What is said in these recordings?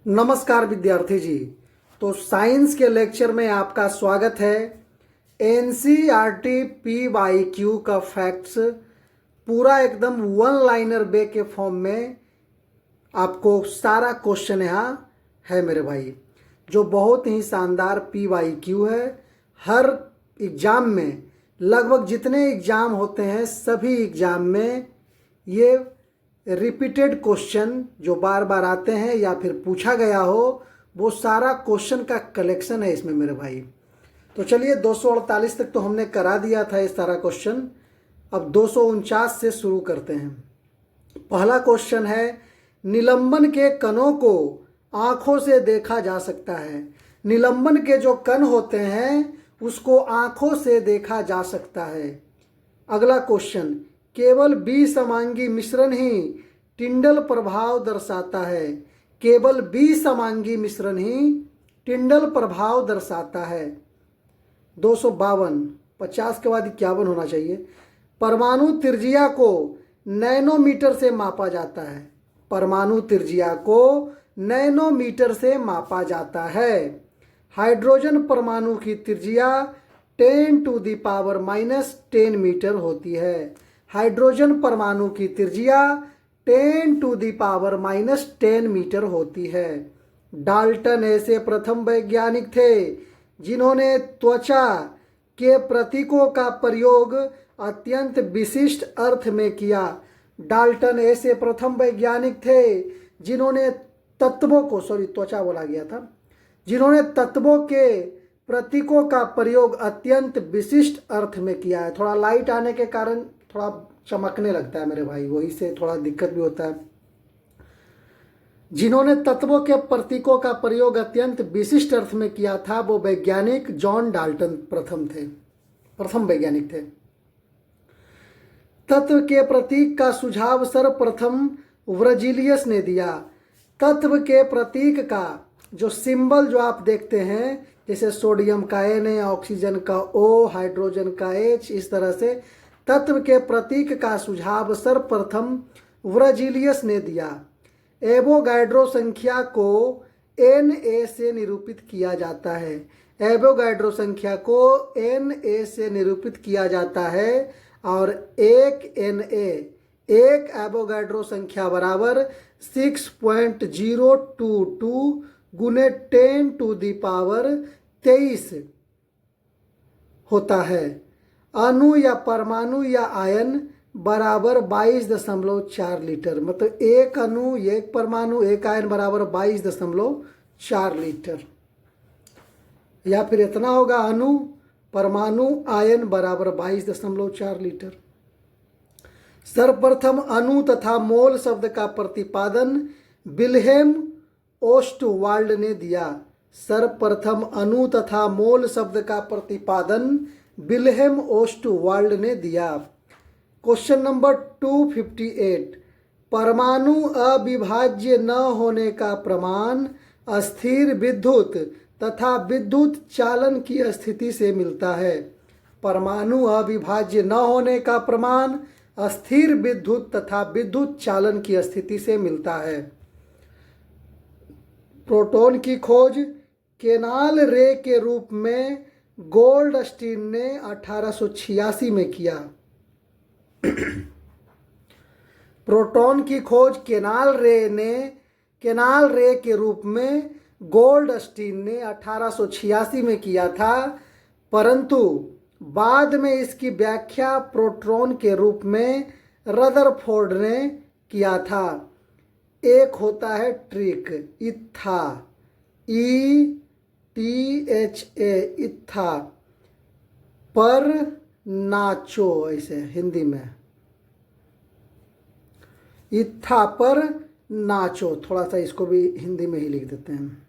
नमस्कार विद्यार्थी जी। तो साइंस के लेक्चर में आपका स्वागत है। एनसीईआरटी PYQ का फैक्ट्स पूरा एकदम वन लाइनर बे के फॉर्म में आपको सारा क्वेश्चन यहाँ है मेरे भाई, जो बहुत ही शानदार PYQ है। हर एग्ज़ाम में लगभग जितने एग्ज़ाम होते हैं सभी एग्ज़ाम में ये रिपीटेड क्वेश्चन जो बार बार आते हैं या फिर पूछा गया हो वो सारा क्वेश्चन का कलेक्शन है इसमें मेरे भाई। तो चलिए 248 तक तो हमने करा दिया था ये सारा क्वेश्चन। अब 249 से शुरू करते हैं। पहला क्वेश्चन है, निलंबन के कणों को आँखों से देखा जा सकता है। निलंबन के जो कण होते हैं उसको आँखों से देखा जा सकता है। अगला क्वेश्चन, केवल समांगी मिश्रण ही टिंडल प्रभाव दर्शाता है। केवल समांगी मिश्रण ही टिंडल प्रभाव दर्शाता है। 252, 50 के बाद 51 होना चाहिए। परमाणु त्रिज्या को नैनोमीटर से मापा जाता है। परमाणु त्रिज्या को नैनोमीटर से मापा जाता है। हाइड्रोजन परमाणु की त्रिज्या 10⁻⁻10 मीटर होती है। हाइड्रोजन परमाणु की त्रिज्या 10⁻⁻10 मीटर होती है। डाल्टन ऐसे प्रथम वैज्ञानिक थे जिन्होंने त्वचा के प्रतीकों का प्रयोग अत्यंत विशिष्ट अर्थ में किया। डाल्टन ऐसे प्रथम वैज्ञानिक थे जिन्होंने जिन्होंने तत्वों के प्रतीकों का प्रयोग अत्यंत विशिष्ट अर्थ में किया है। थोड़ा लाइट आने के कारण थोड़ा चमकने लगता है मेरे भाई, वही से थोड़ा दिक्कत भी होता है। जिन्होंने तत्वों के प्रतीकों का प्रयोग अत्यंत विशिष्ट अर्थ में किया था वो वैज्ञानिक जॉन डाल्टन प्रथम वैज्ञानिक थे। तत्व के प्रतीक का सुझाव सर्वप्रथम वर्जिलियस ने दिया। तत्व के प्रतीक का जो सिंबल जो आप देखते हैं, जैसे सोडियम का Na, ऑक्सीजन का O, हाइड्रोजन का H, इस तरह से तत्व के प्रतीक का सुझाव सर्वप्रथम वर्जिलियस ने दिया। एवोगाड्रो संख्या को Na से निरूपित किया जाता है। एवोगाड्रो संख्या को Na से निरूपित किया जाता है और एक एवोगाड्रो संख्या बराबर 6.022 गुने 10⁻23 होता है। अणु या परमाणु या आयन बराबर 22.4 लीटर, मतलब एक अणु, एक परमाणु, एक आयन बराबर 22.4 लीटर, या फिर इतना होगा, अणु परमाणु आयन बराबर 22.4 लीटर। सर्वप्रथम अणु तथा मोल शब्द का प्रतिपादन विल्हेम ओस्टवाल्ड ने दिया। सर्वप्रथम अणु तथा मोल शब्द का प्रतिपादन विल्हेम ओस्टवाल्ड ने दिया। क्वेश्चन नंबर 258, परमाणु अविभाज्य न होने का प्रमाण अस्थिर विद्युत तथा विद्युत चालन की स्थिति से मिलता है। परमाणु अविभाज्य न होने का प्रमाण अस्थिर विद्युत तथा विद्युत चालन की स्थिति से मिलता है। प्रोटॉन की खोज केनाल रे के रूप में गोल्डस्टीन ने 1886 में किया। प्रोटॉन की खोज केनाल रे के रूप में गोल्डस्टीन ने 1886 में किया था, परंतु बाद में इसकी व्याख्या प्रोटॉन के रूप में रदरफोर्ड ने किया था। एक होता है ट्रिक, इत्था, ETHA, इत्था, पर नाचो, ऐसे हिंदी में इत्था पर नाचो। थोड़ा सा इसको भी हिंदी में ही लिख देते हैं।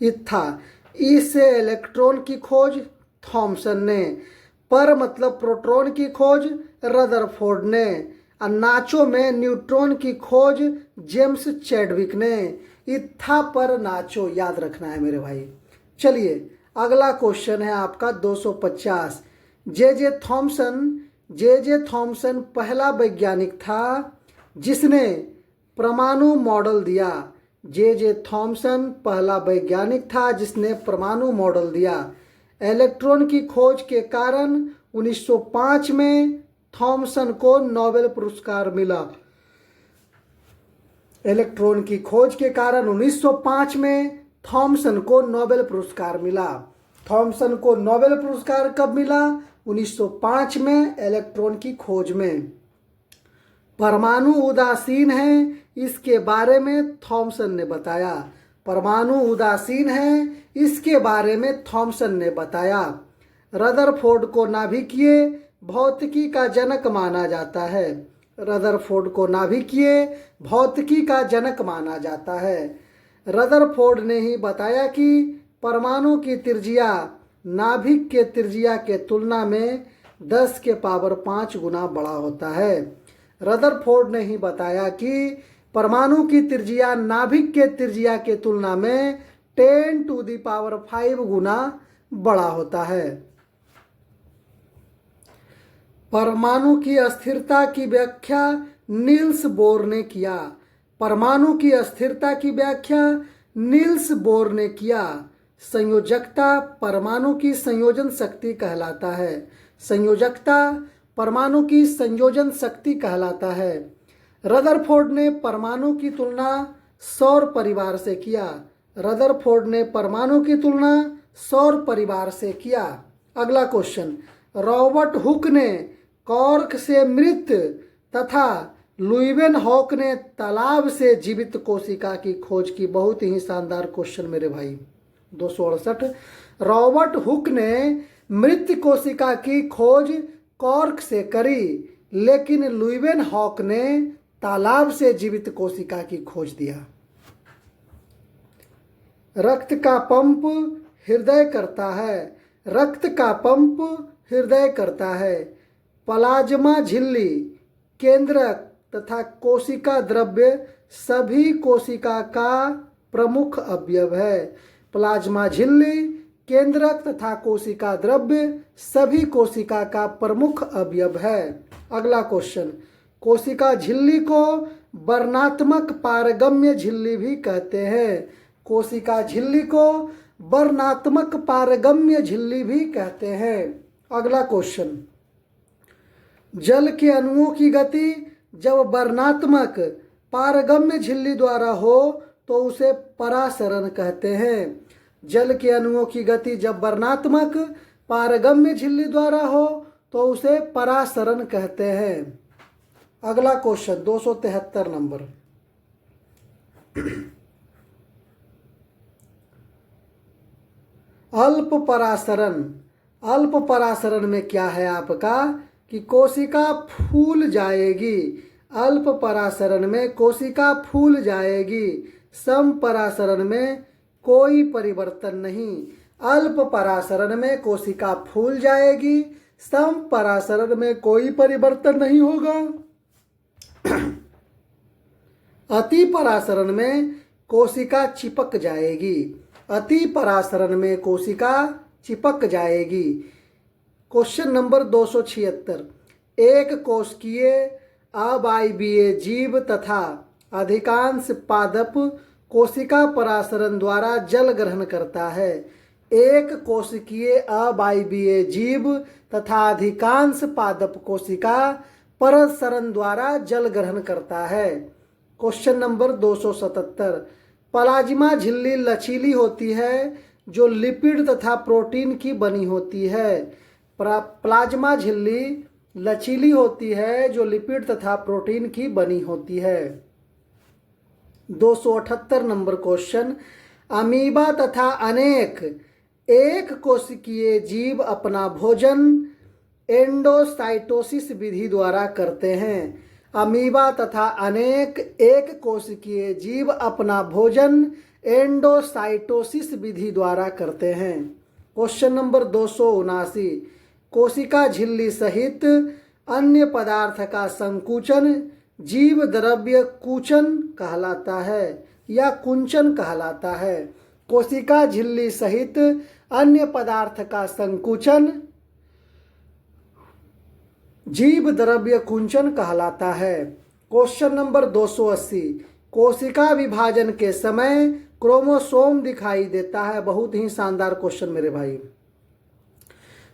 इत्था, ई से इलेक्ट्रॉन की खोज थॉमसन ने, पर मतलब प्रोटॉन की खोज रदरफोर्ड ने, और नाचो में न्यूट्रॉन की खोज जेम्स चैडविक ने। इत्था पर नाचो याद रखना है मेरे भाई। चलिए अगला क्वेश्चन है आपका 250। जे थॉमसन जे थॉमसन पहला वैज्ञानिक था जिसने परमाणु मॉडल दिया। जे थॉमसन पहला वैज्ञानिक था जिसने परमाणु मॉडल दिया। इलेक्ट्रॉन की खोज के कारण 1905 में थॉमसन को नोबेल पुरस्कार मिला। इलेक्ट्रॉन की खोज के कारण 1905 में थॉमसन को नोबेल पुरस्कार मिला। थॉमसन को नोबेल पुरस्कार कब मिला? 1905 में, इलेक्ट्रॉन की खोज में। परमाणु उदासीन है, इसके बारे में थॉमसन ने बताया। परमाणु उदासीन है, इसके बारे में थॉमसन ने बताया। रदरफोर्ड को नाभिकीय भौतिकी का जनक माना जाता है। रदरफोर्ड को नाभिकीय भौतिकी का जनक माना जाता है। रदरफोर्ड ने ही बताया कि परमाणु की त्रिज्या नाभिक के त्रिज्या के तुलना में 10 के पावर 5 गुना बड़ा होता है। रदरफोर्ड ने ही बताया कि परमाणु की त्रिज्या नाभिक के त्रिज्या के तुलना में 10 टू द पावर 5 गुना बड़ा होता है। परमाणु की अस्थिरता की व्याख्या नील्स बोर ने किया। परमाणु की अस्थिरता की व्याख्या नील्स बोर ने किया। संयोजकता परमाणु की संयोजन शक्ति कहलाता है। संयोजकता परमाणु की संयोजन शक्ति कहलाता है। रदरफोर्ड ने परमाणु की तुलना सौर परिवार से किया। रदरफोर्ड ने परमाणु की तुलना सौर परिवार से किया। अगला क्वेश्चन, रॉबर्ट हुक ने कॉर्क से मृत तथा लुईवेनहॉक ने तालाब से जीवित कोशिका की खोज की। बहुत ही शानदार क्वेश्चन मेरे भाई। 268, रॉबर्ट हुक ने मृत कोशिका की खोज कॉर्क से करी, लेकिन लुईवेनहॉक ने तालाब से जीवित कोशिका की खोज दिया। रक्त का पंप हृदय करता है। रक्त का पंप हृदय करता है। प्लाज्मा झिल्ली, केंद्रक तथा कोशिका द्रव्य सभी कोशिका का प्रमुख अवयव है। प्लाज्मा झिल्ली, केंद्रक तथा कोशिका द्रव्य सभी कोशिका का प्रमुख अवयव है। अगला क्वेश्चन, कोशिका झिल्ली को वर्णात्मक पारगम्य झिल्ली भी कहते हैं। कोशिका झिल्ली को वर्णात्मक पारगम्य झिल्ली भी कहते हैं। अगला क्वेश्चन, जल के अणुओं की गति जब वर्णात्मक पारगम्य झिल्ली द्वारा हो तो उसे परासरण कहते हैं। जल के अणुओं की गति जब वर्णात्मक पारगम्य झिल्ली द्वारा हो तो उसे परासरण कहते हैं। अगला क्वेश्चन 273 नंबर, अल्प परासरण। अल्प परासरण में क्या है आपका कि कोशिका फूल जाएगी। अल्प परासरण में कोशिका फूल जाएगी। सम परासरण में कोई परिवर्तन नहीं। अल्प परासरण में कोशिका फूल जाएगी, सम परासरण में कोई परिवर्तन नहीं होगा। अति परासरण में कोशिका चिपक जाएगी। अति परासरण में कोशिका चिपक जाएगी। क्वेश्चन नंबर 276, एक कोशिकीय अवायवीय जीव तथा अधिकांश पादप कोशिका परासरण द्वारा जल ग्रहण करता है। एक कोशिकीय अवायवीय जीव तथा अधिकांश पादप कोशिका परासरण द्वारा जल ग्रहण करता है। क्वेश्चन नंबर 277, प्लाज्मा झिल्ली लचीली होती है जो लिपिड तथा प्रोटीन की बनी होती है। प्लाज्मा झिल्ली लचीली होती है जो लिपिड तथा प्रोटीन की बनी होती है। 278 नंबर क्वेश्चन, अमीबा तथा अनेक एक कोशिकीय जीव अपना भोजन एंडोसाइटोसिस विधि द्वारा करते हैं। अमीबा तथा अनेक एक कोशिकीय जीव अपना भोजन एंडोसाइटोसिस विधि द्वारा करते हैं। क्वेश्चन नंबर 279, कोशिका झिल्ली सहित अन्य पदार्थ का संकुचन जीव द्रव्य कुंचन कहलाता है या कुंचन कहलाता है। कोशिका झिल्ली सहित अन्य पदार्थ का संकुचन जीव द्रव्य कुंचन कहलाता है। क्वेश्चन नंबर 280, कोशिका विभाजन के समय क्रोमोसोम दिखाई देता है। बहुत ही शानदार क्वेश्चन मेरे भाई।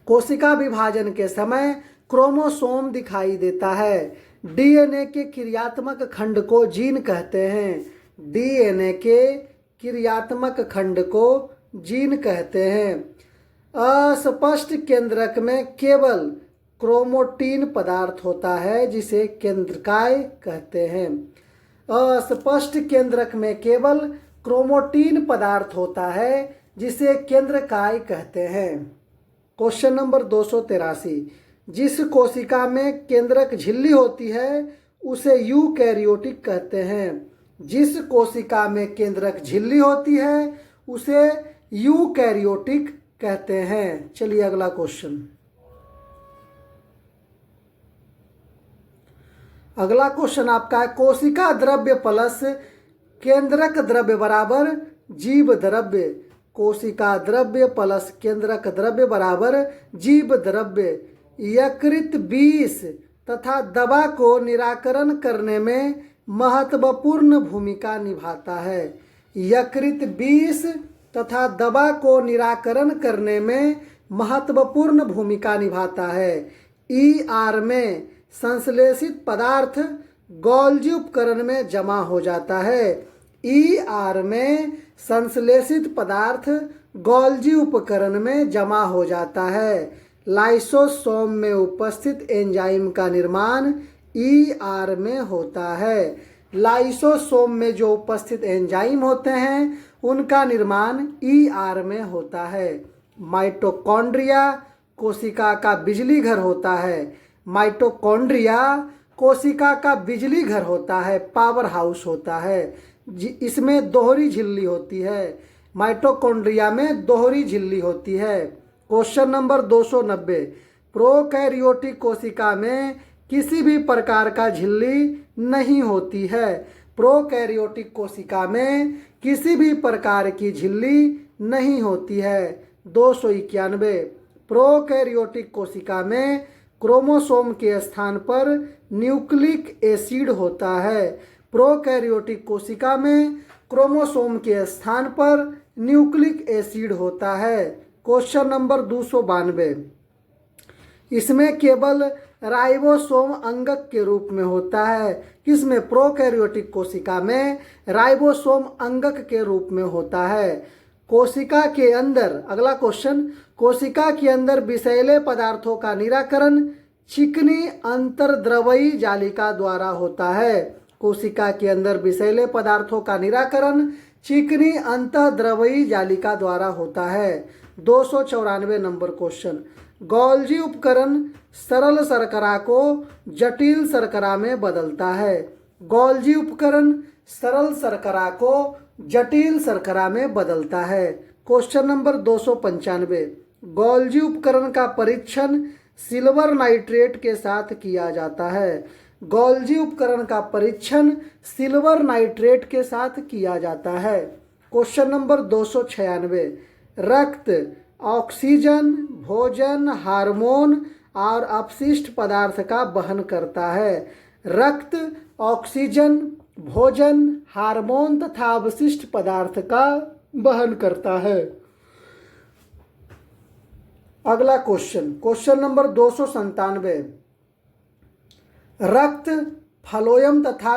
कोशिका विभाजन के समय क्रोमोसोम दिखाई देता है। डीएनए के क्रियात्मक खंड को जीन कहते हैं। डीएनए के क्रियात्मक खंड को जीन कहते हैं। अस्पष्ट केंद्रक में केवल क्रोमैटिन पदार्थ होता है जिसे केंद्रकाय कहते हैं। अस्पष्ट केंद्रक में केवल क्रोमैटिन पदार्थ होता है जिसे केंद्रकाय कहते हैं। क्वेश्चन नंबर 283, जिस कोशिका में केंद्रक झिल्ली होती है उसे यूकैरियोटिक कहते हैं। जिस कोशिका में केंद्रक झिल्ली होती है उसे यूकैरियोटिक कहते हैं। चलिए अगला क्वेश्चन। अगला क्वेश्चन आपका है, कोशिका द्रव्य प्लस केंद्रक द्रव्य बराबर जीव द्रव्य। कोशिका द्रव्य प्लस केंद्रक द्रव्य बराबर जीव द्रव्य। यकृत विष तथा दवा को निराकरण करने में महत्वपूर्ण भूमिका निभाता है। यकृत विष तथा दवा को निराकरण करने में महत्वपूर्ण भूमिका निभाता है। ईआर में संश्लेषित पदार्थ गोल्जी उपकरण में जमा हो जाता है। ईआर में संश्लेषित पदार्थ गोल्जी उपकरण में जमा हो जाता है। लाइसोसोम में उपस्थित एंजाइम का निर्माण ईआर में होता है। लाइसोसोम में जो उपस्थित एंजाइम होते हैं उनका निर्माण ईआर में होता है। माइटोकॉन्ड्रिया कोशिका का बिजली घर होता है। माइटोकॉन्ड्रिया कोशिका का बिजली घर होता है, पावर हाउस होता है। इसमें दोहरी झिल्ली होती है। माइटोकॉन्ड्रिया में दोहरी झिल्ली होती है। क्वेश्चन नंबर 290, प्रोकैरियोटिक कोशिका में किसी भी प्रकार का झिल्ली नहीं होती है। प्रोकैरियोटिक कोशिका में किसी भी प्रकार की झिल्ली नहीं होती है। 291, प्रोकैरियोटिक कोशिका में क्रोमोसोम के स्थान पर न्यूक्लिक एसिड होता है। प्रोकैरियोटिक कोशिका में क्रोमोसोम के स्थान पर न्यूक्लिक एसिड होता है। क्वेश्चन नंबर 292, इसमें केवल राइबोसोम अंगक के रूप में होता है। किसमें? प्रोकैरियोटिक कोशिका में राइबोसोम अंगक के रूप में होता है। कोशिका के अंदर, अगला क्वेश्चन, कोशिका के अंदर विषैले पदार्थों का निराकरण चिकनी अंतर्द्रवयी जालिका द्वारा होता है। कोशिका के अंदर विषैले पदार्थों का निराकरण चिकनी अंतर्द्रवयी जालिका द्वारा होता है। 294 नंबर क्वेश्चन, गोल्जी उपकरण सरल शर्करा को जटिल शर्करा में बदलता है। गोल्जी उपकरण सरल शर्करा को जटिल शर्करा में बदलता है। क्वेश्चन नंबर 295, गोल्जी उपकरण का परीक्षण सिल्वर नाइट्रेट के साथ किया जाता है। गोल्जी उपकरण का परीक्षण सिल्वर नाइट्रेट के साथ किया जाता है। क्वेश्चन नंबर 296, रक्त ऑक्सीजन, भोजन, हार्मोन और अपशिष्ट पदार्थ का वहन करता है। रक्त ऑक्सीजन, भोजन, हार्मोन तथा अवशिष्ट पदार्थ का वहन करता है। अगला क्वेश्चन, क्वेश्चन नंबर 297, रक्त फ्लोएम तथा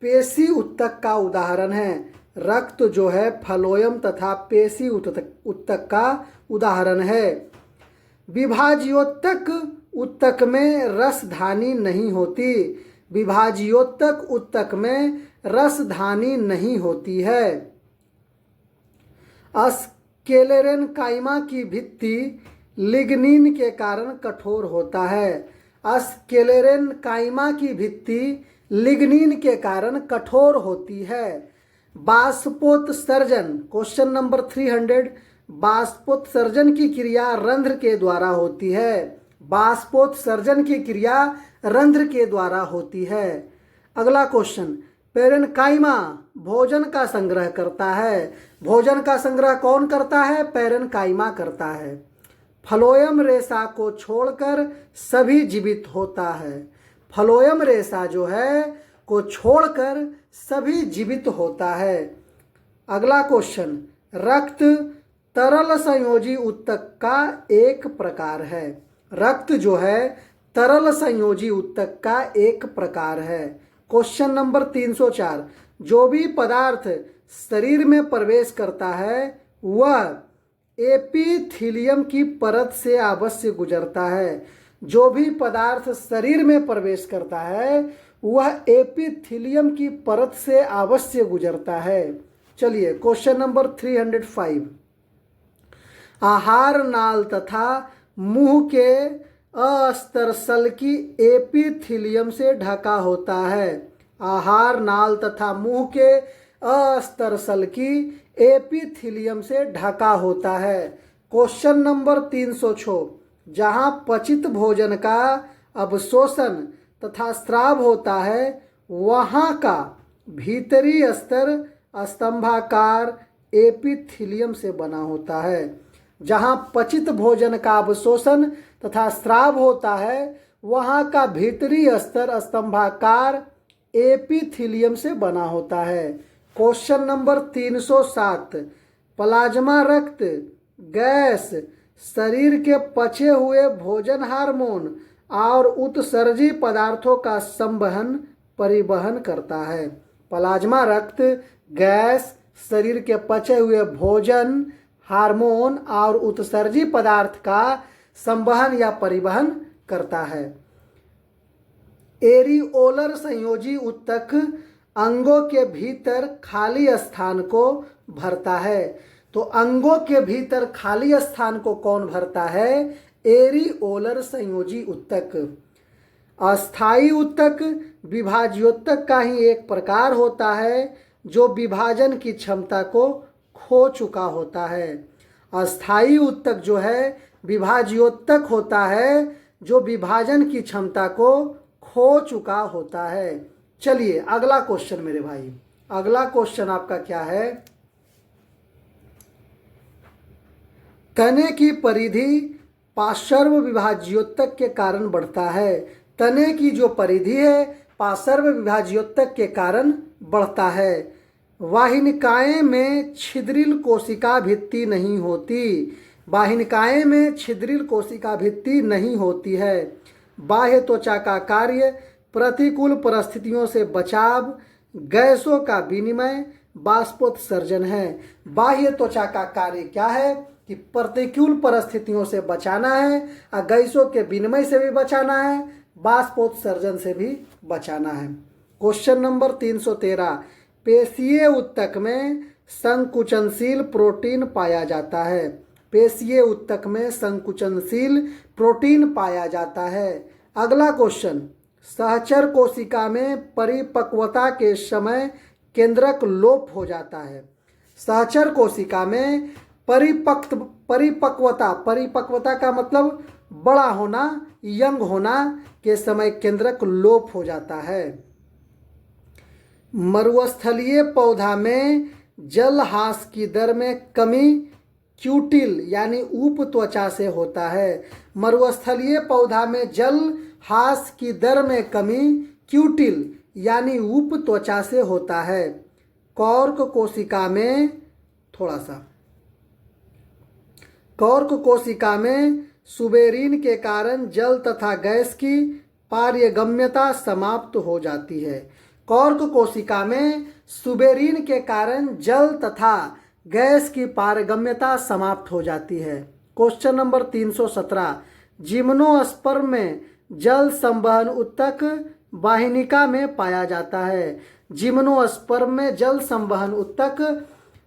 पेशी ऊतक का उदाहरण है। रक्त जो है फ्लोएम तथा पेशी ऊतक का उदाहरण है। विभाज्योतक ऊतक में रसधानी नहीं होती। विभाज्योतक ऊतक में रसधानी नहीं होती है। स्क्लेरेनकाइमा की भित्ति लिग्निन के कारण कठोर होता है। स्क्लेरेनकाइमा की भित्ति लिग्निन के कारण कठोर होती है। बाष्पोत्सर्जन, क्वेश्चन नंबर 300, बाष्पोत्सर्जन की क्रिया रंध्र के द्वारा होती है। बाष्पोत्सर्जन की क्रिया रंध्र के द्वारा होती है। अगला क्वेश्चन, पेरेन्काइमा भोजन का संग्रह करता है। भोजन का संग्रह कौन करता है? पेरेन्काइमा करता है। फ्लोएम रेशा को छोड़कर सभी जीवित होता है। फ्लोएम रेशा जो है को छोड़कर सभी जीवित होता है। अगला क्वेश्चन, रक्त तरल संयोजी ऊतक का एक प्रकार है। रक्त जो है तरल संयोजी ऊतक का एक प्रकार है। क्वेश्चन नंबर 304, जो भी पदार्थ शरीर में प्रवेश करता है वह एपिथीलियम की परत से अवश्य गुजरता है। जो भी पदार्थ शरीर में प्रवेश करता है वह एपिथीलियम की परत से अवश्य गुजरता है। चलिए क्वेश्चन नंबर 305, आहार नाल तथा मुंह के अस्तरसल की एपिथीलियम से ढका होता है। आहार नाल तथा मुंह के अस्तरसल की एपिथीलियम से ढका होता है। क्वेश्चन नंबर 306, जहाँ पचित भोजन का अवशोषण तथा स्राव होता है वहाँ का भीतरी स्तर स्तंभाकार एपिथीलियम से बना होता है। जहाँ पचित भोजन का अवशोषण तथा स्राव होता है वहाँ का भीतरी स्तर स्तंभाकार एपिथीलियम से बना होता है। क्वेश्चन नंबर 307, प्लाज्मा रक्त गैस शरीर के पचे हुए भोजन हार्मोन और उत्सर्जी पदार्थों का संवहन परिवहन करता है। प्लाज्मा रक्त गैस शरीर के पचे हुए भोजन हार्मोन और उत्सर्जी पदार्थ का संवहन या परिवहन करता है। एरिओलर संयोजी ऊतक अंगों के भीतर खाली स्थान को भरता है। तो अंगों के भीतर खाली स्थान को कौन भरता है? एरिओलर संयोजी ऊतक। अस्थायी ऊतक विभाज्योतक का ही एक प्रकार होता है जो विभाजन की क्षमता को खो चुका होता है। अस्थायी ऊतक जो है विभाज्योतक होता है जो विभाजन की क्षमता को खो चुका होता है। चलिए अगला क्वेश्चन मेरे भाई, अगला क्वेश्चन आपका क्या है? तने की परिधि पार्श्व विभाज्योतक के कारण बढ़ता है। तने की जो परिधि है पार्श्व विभाज्योतक के कारण बढ़ता है। वाहिनिकाएं में छिद्रिल कोशिका भित्ति नहीं होती। वाहिनिकाएं में छिद्रिल कोशिका भित्ति नहीं होती है। बाह्य त्वचा का कार्य प्रतिकूल परिस्थितियों से बचाव, गैसों का विनिमय, बाष्पोत्सर्जन है। बाह्य त्वचा का कार्य क्या है कि प्रतिकूल परिस्थितियों से बचाना है और गैसों के विनिमय से भी बचाना है, बाष्पोत्सर्जन से भी बचाना है। क्वेश्चन नंबर 313, पेशीय ऊतक में संकुचनशील प्रोटीन पाया जाता है। पेशीय ऊतक में संकुचनशील प्रोटीन पाया जाता है। अगला क्वेश्चन, सहचर कोशिका में परिपक्वता के समय केंद्रक लोप हो जाता है। सहचर कोशिका में परिपक्वता का मतलब बड़ा होना, यंग होना के समय केंद्रक लोप हो जाता है। मरुस्थलीय पौधा में जल ह्रास की दर में कमी क्यूटिल यानी उप त्वचा से होता है। मरुस्थलीय पौधा में जल ह्रास की दर में कमी क्यूटिल यानी उप त्वचा से होता है। कॉर्क कोशिका में सुबेरिन के कारण जल तथा गैस की पारगम्यता समाप्त हो जाती है। कॉर्क कोशिका में सुबेरिन के कारण जल तथा गैस की पारगम्यता समाप्त हो जाती है। क्वेश्चन नंबर 317, जिम्नोस्पर्म में जल संवहन ऊतक वाहिनिका में पाया जाता है। जिम्नोस्पर्म में जल संवहन ऊतक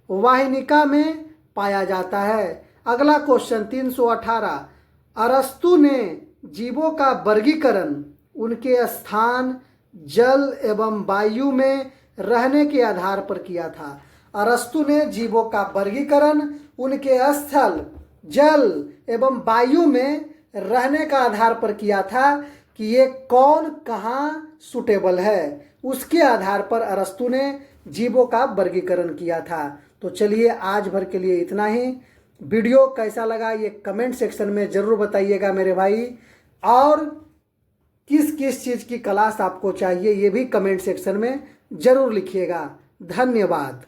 वाहिनिका में पाया जाता है। अगला क्वेश्चन 318, अरस्तु ने जीवों का वर्गीकरण उनके स्थान जल एवं वायु में रहने के आधार पर किया था। अरस्तु ने जीवों का वर्गीकरण उनके स्थल जल एवं वायु में रहने का आधार पर किया था कि ये कौन कहाँ सुटेबल है, उसके आधार पर अरस्तु ने जीवों का वर्गीकरण किया था। तो चलिए आज भर के लिए इतना ही। वीडियो कैसा लगा ये कमेंट सेक्शन में ज़रूर बताइएगा मेरे भाई। और किस किस चीज़ की क्लास आपको चाहिए ये भी कमेंट सेक्शन में ज़रूर लिखिएगा। धन्यवाद।